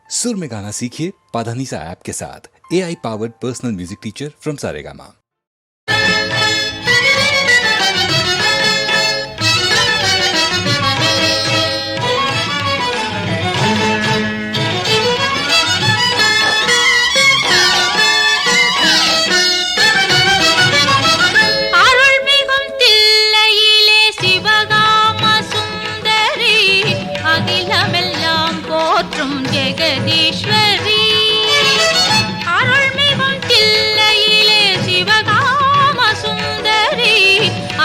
सुर में गाना सीखिए पाधानीसा ऐप के साथ। AI powered personal music teacher from Saregama. Jagadeeswari அருள்மிகும் தில்லையிலே சிவகாம சுந்தரி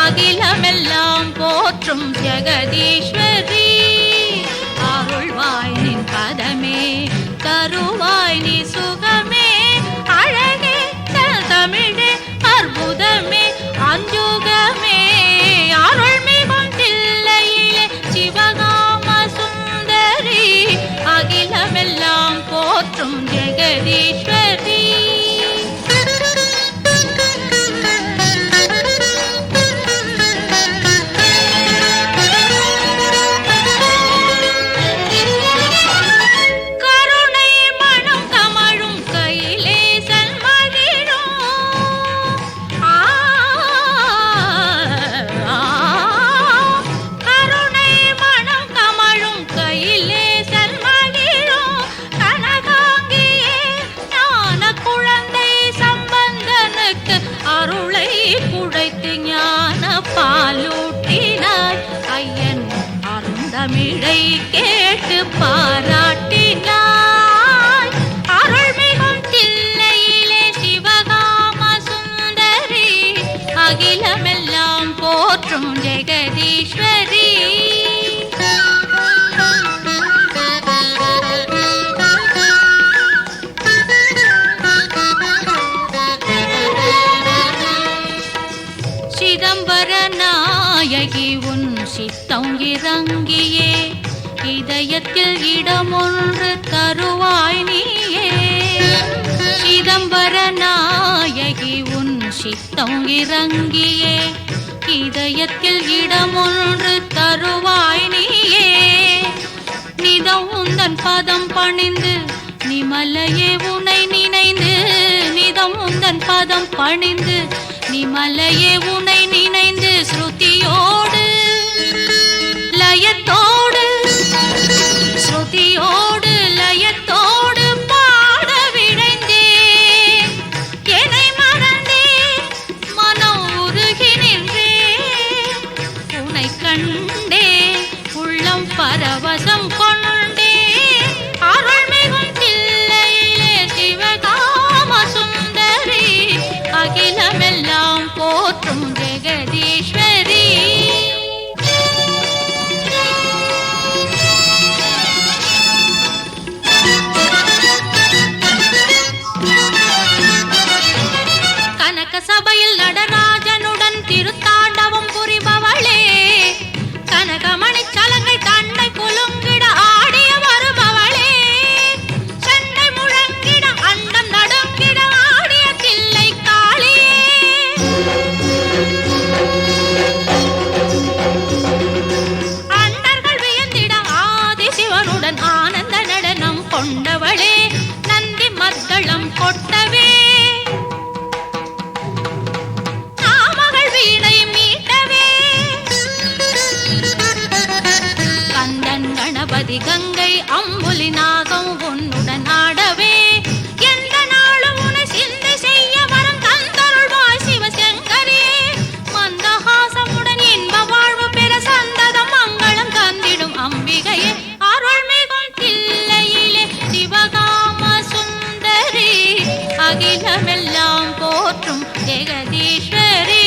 அகிலமெல்லாம் போற்றும் ஜெகதீஸ்வரி அருள்வாய் நின் பதமே தருவாய் நீ சுகமே அழகே தமிழே அற்புதமே அஞ்சுகமே அருள்மிகும் தில்லையிலே சிவகாம சுந்தரி அகிலமெல்லாம் போற்றும் ஜெகதீஸ்வரி கருணை மனம் கமழும் கையிலே சன்மகிழும் கருணை மனம் கமழும் கையிலே சன்மகிழும் கனகாங்கியே ஞான குழந்தை சம்பந்தனுக்கு அருளை குடைத்து ஞான பாலூட்டினாய் ஐயன் அருந்தமிழை கேட்டு பாராட்டினாய் அருள்மிகும் தில்லையிலே சிவகாம சுந்தரி அகிலமெல்லாம் போற்றும் ஜெகதீஸ்வரி சிதம்பர நாயகி உன் சித்தம் இறங்கியே இதயத்தில் இடமொன்று தருவாய் நீயே சிதம்பர நாயகி உன் சித்தம் இறங்கியே இதயத்தில் இடமொன்று தருவாய் நீயே நிதம் உந்தன் பதம் பணிந்து நிமலையே உனை நினைந்து நிதம் உந்தன் பதம் பணிந்து நிமலையே உனை நினைந்து ஸ்ருதியோடு லயத்தோடு ஸ்ருதியோடு லயத்தோடு பாட விழைந்தே என்னை மறந்தே மனம் உருகி நின்றே உனை கண்டே உள்ளம் பரவசம் கொண்டே அருள்மிகும் தில்லையிலே சிவகாம சுந்தரி அகிலமெல்லாம் போற்றும் ஜெகதீஸ்வரி கனக சபையில் நடராஜனுடன் திருத்தாண்டவம் புரிபவளே கனகமணி சலங்கை தண்டை குலுங்கிட ஆடிய வருபவளே சண்டை முழங்கிட அண்டம் நடுங்கிட ஆடிய தில்லை காளியே அண்டர்கள் வியந்திட ஆதி சிவனுடன் ஆனந்த நடனம் கொண்டவளே நந்தி மத்தளம் கொட்டவே நாமகள் வீணை மீட்டவே கந்தன் கணபதி கங்கை அம்புலி நாகம் உன்னுடன் ஆடவே எந்த நாளும் உனை சிந்தை செய்ய வரம் தந்தருள்வாய் சிவசங்கரியே மந்தஹாசமுடன் இன்ப வாழ்வு பெற சந்ததம் மங்களம் தந்திடும் அம்பிகையே அருள்மிகும் தில்லையிலே சிவகாம சுந்தரி அகிலமெல்லாம் போற்றும் ஜெகதீஸ்வரி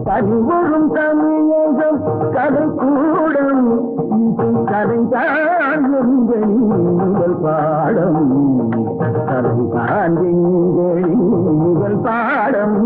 பரிவரும் தமிழகம் கலைக்கூடம் கலைதான் முதல் பாடம் கலைதான் முதல் பாடம்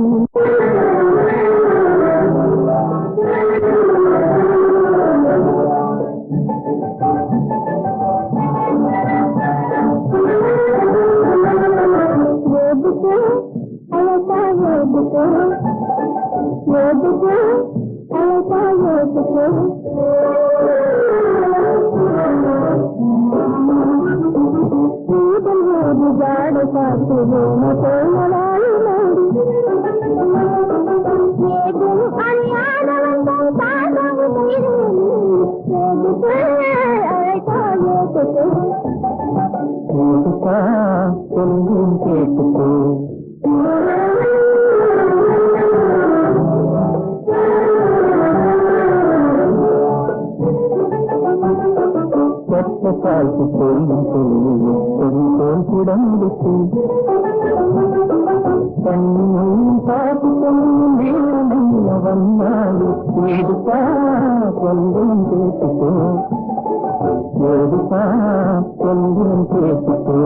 காட்டுவோம் தோழலாய் மூடி ஏதும் அறியாதவன் பாதம் கொஞ்சம் கேட்டுக்கோ பார்த்து சொல்லும் சொல்லும் கிடந்துச்சு தன்னையும் பார்த்து சொல்லும் வீரமைய வந்தாடு ஏதுப்பா கொஞ்சம் கேட்டுக்கோ ஏதுப்பா கொஞ்சம் கேட்டுக்கோ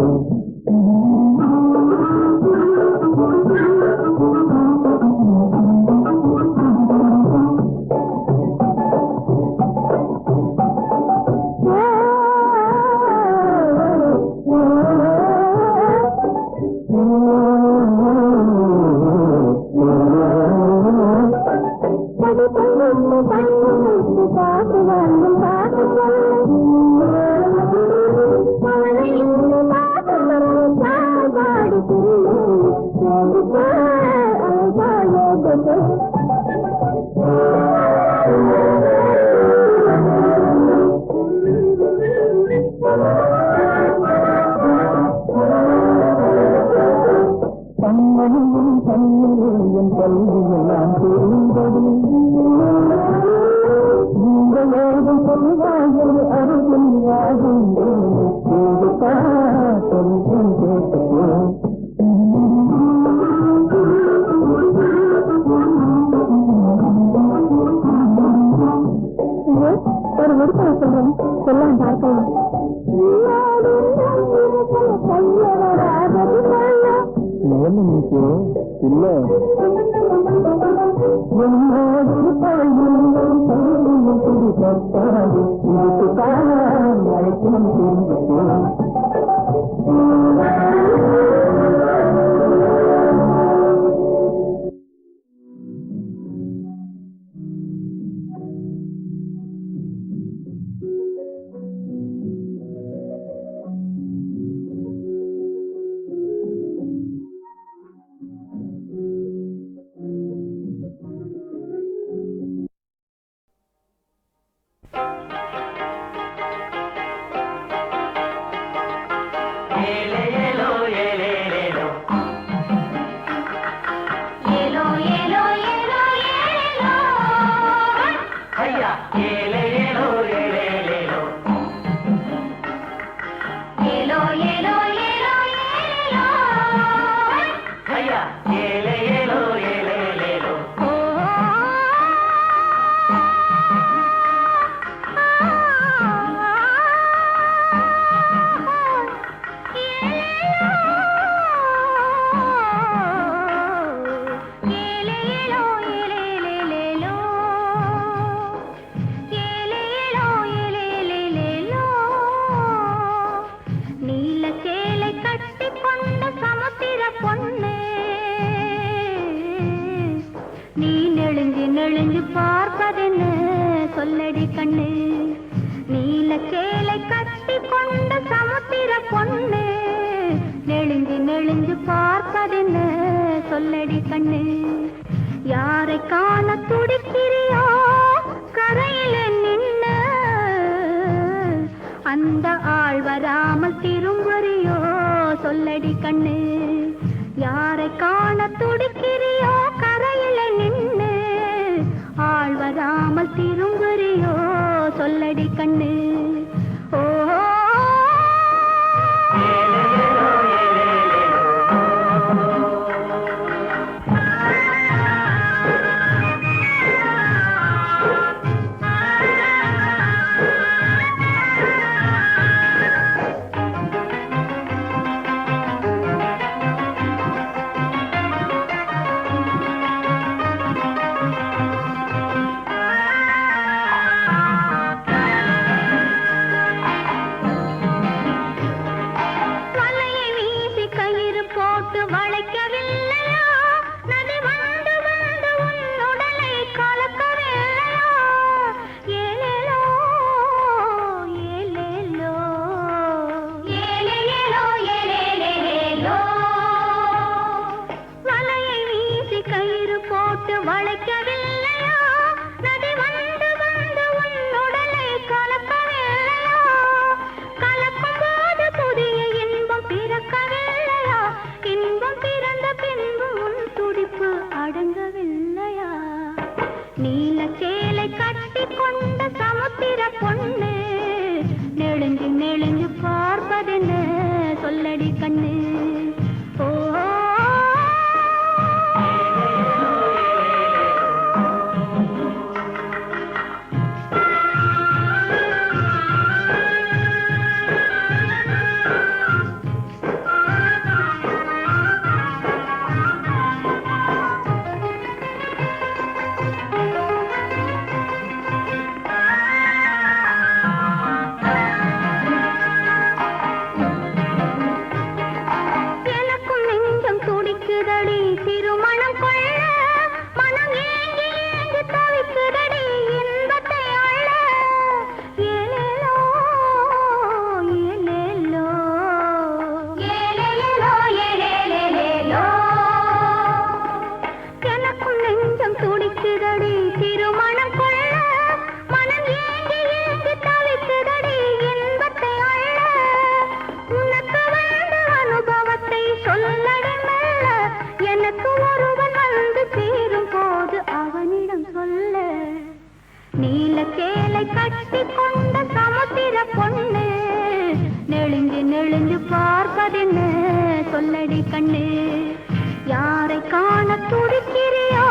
பார்ப்பதென்ன சொல்லடி கண்ணு. ஓ பார்ப்பதென்ன சொல்லடி கண்ணு. யாரை காண துடிக்கிறியோ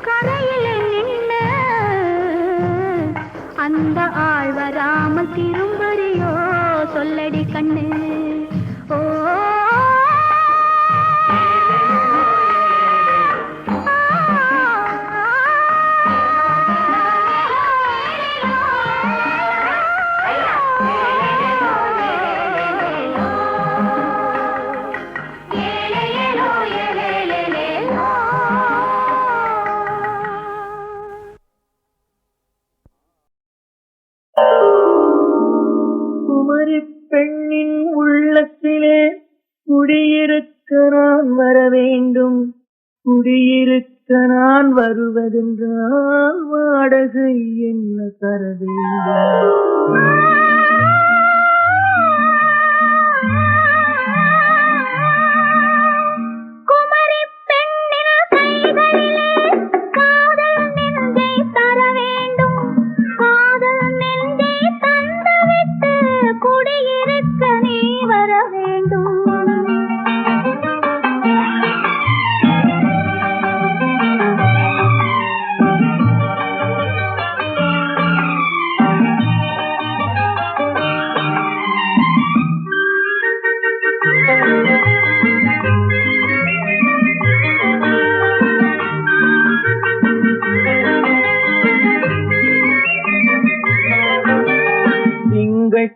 கரையிலே நின்று, அந்த ஆள் வராமல் திரும்புறியோ சொல்லடி கண்ணு. ஓ பெண்ணின் உள்ளத்திலே குடியிருக்க நான் வர வேண்டும். குடியிருக்க நான் வருவதென்றால் வாடகை என்ன தர வேண்டும்.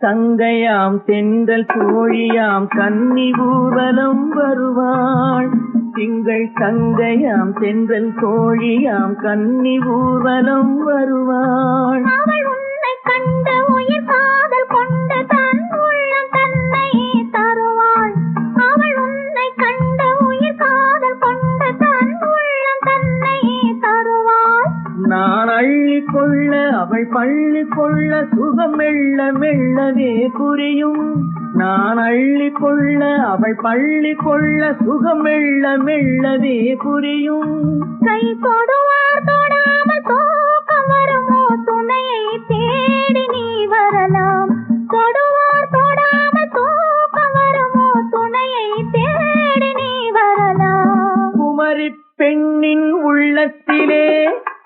தங்கையாம் தென்றல் தோழியாம் கன்னி ஊர்வலம் வருவாள். திங்கள் தங்கையாம் தென்றல் தோழியாம் கன்னி ஊர்வலம் வருவாள். அவள் உன்னை கண்டு உயிர் காதல் கொண்டு தன் உள்ளம் தன்னை தருவாள். அவள் உன்னை கண்டு உயிர் காதல் கொண்டு தன் உள்ளம் தன்னை தருவாள். நான் அள்ளி கொள்ள அவள் பள்ளி கொள்ள சுகம் மெல்ல மெல்லவே புரியும். நான் அள்ளி கொள்ள அவள் பள்ளி கொள்ள சுகம் மெல்ல மெல்லவே புரியும். கை தொடுவார் தொடாமல் தூக்கம் வருமோ துணையை தேடி நீ வரலாம். தொடுவார் தொடாமல் தூக்கம் வருமோ துணையை தேடி நீ வரலாம். குமரி பெண்ணின் உள்ளத்திலே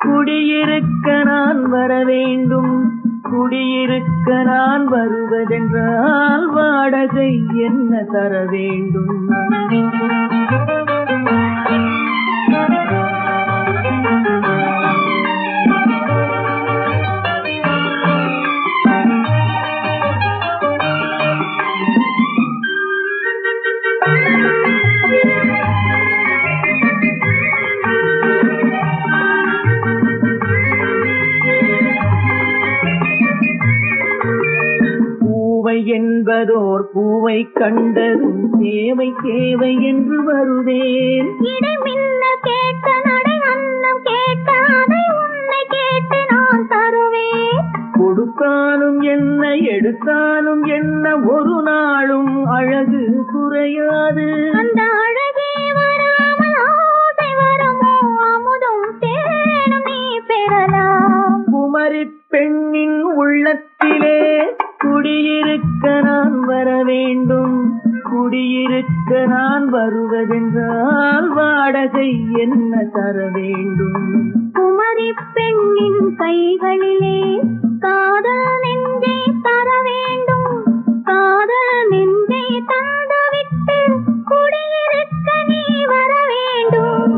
குடியிருக்க நான் வர வேண்டும். குடியிருக்க நான் வருவதென்றால் வாடகை என்ன தர வேண்டும். என்பதோர் பூவை கண்டதும் தேவை தேவை என்று வருவேன். இடை மின்ன கேட்ட நடை அன்னம் கேட்ட அதை உன்னை கேட்டு நான் தருவேன். கொடுத்தாலும் என்ன எடுத்தாலும் என்ன ஒரு நாளும் அழகு குறையாது. அந்த அழகே வராமல் ஆசை வருமோ அமுதும் தேனும் நீ பெறலாம். குமரி பெண்ணின் உள்ளத்திலே குடியிருக்க நான் வர வேண்டும். குடியிருக்க நான் வருவதென்றால் வாடகை என்ன தர வேண்டும்? குமரி பெண்ணின் கைகளிலே காதல் நெஞ்சை தர வேண்டும். காதல் நெஞ்சை தந்துவிட்டு குடியிருக்க நீ வர வேண்டும்.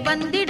வந்திட